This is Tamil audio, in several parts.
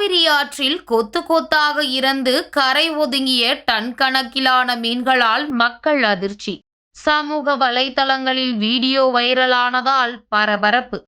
காவிரி ஆற்றில் கொத்து கொத்தாக இறந்து கரை ஒதுங்கிய டன் கணக்கிலான மீன்களால் மக்கள் அதிர்ச்சி. சமூக வலைதளங்களில் வீடியோ வைரலானதால் பரபரப்பு.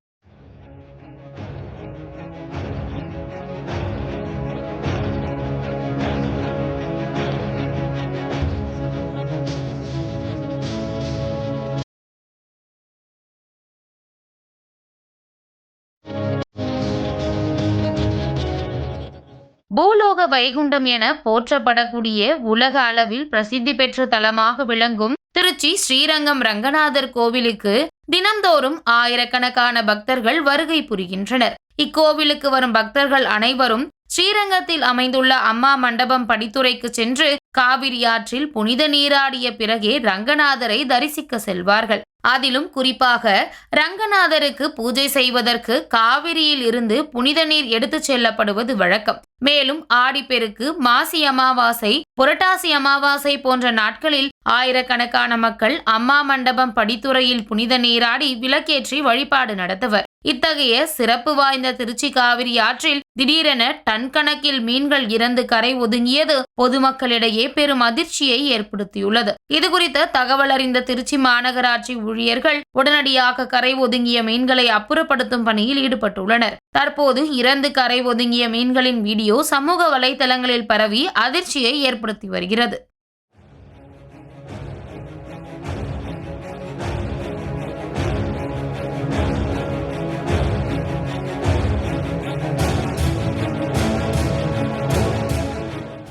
பூலோக வைகுண்டம் என போற்றப்படக்கூடிய உலக அளவில் பிரசித்தி பெற்ற தலமாக விளங்கும் திருச்சி ஸ்ரீரங்கம் ரங்கநாதர் கோவிலுக்கு தினந்தோறும் ஆயிரக்கணக்கான பக்தர்கள் வருகை புரிகின்றனர். இக்கோவிலுக்கு வரும் பக்தர்கள் அனைவரும் ஸ்ரீரங்கத்தில் அமைந்துள்ள அம்மா மண்டபம் படித்துறைக்கு சென்று காவிரி ஆற்றில் புனித நீராடிய பிறகே ரங்கநாதரை தரிசிக்க செல்வார்கள். அதிலும் குறிப்பாக ரங்கநாதருக்கு பூஜை செய்வதற்கு காவிரியில் இருந்து புனித நீர் எடுத்துச் செல்லப்படுவது வழக்கம். மேலும் ஆடிப்பெருக்கு, மாசி அமாவாசை, புரட்டாசி அமாவாசை போன்ற நாட்களில் ஆயிரக்கணக்கான மக்கள் அம்மா மண்டபம் படித்துறையில் புனித நீராடி விளக்கேற்றி வழிபாடு நடத்துவர். இத்தகைய சிறப்பு வாய்ந்த திருச்சி காவிரி ஆற்றில் திடீரென டன் கணக்கில் மீன்கள் இறந்து கரை ஒதுங்கியது பொதுமக்களிடையே பெரும் அதிர்ச்சியை ஏற்படுத்தியுள்ளது. இதுகுறித்த தகவல் அறிந்த திருச்சி மாநகராட்சி ஊழியர்கள் உடனடியாக கரை ஒதுங்கிய மீன்களை அப்புறப்படுத்தும் பணியில் ஈடுபட்டுள்ளனர். தற்போது இறந்து கரை ஒதுங்கிய மீன்களின் வீடியோ சமூக வலைதளங்களில் பரவி அதிர்ச்சியை ஏற்படுத்தி வருகிறது.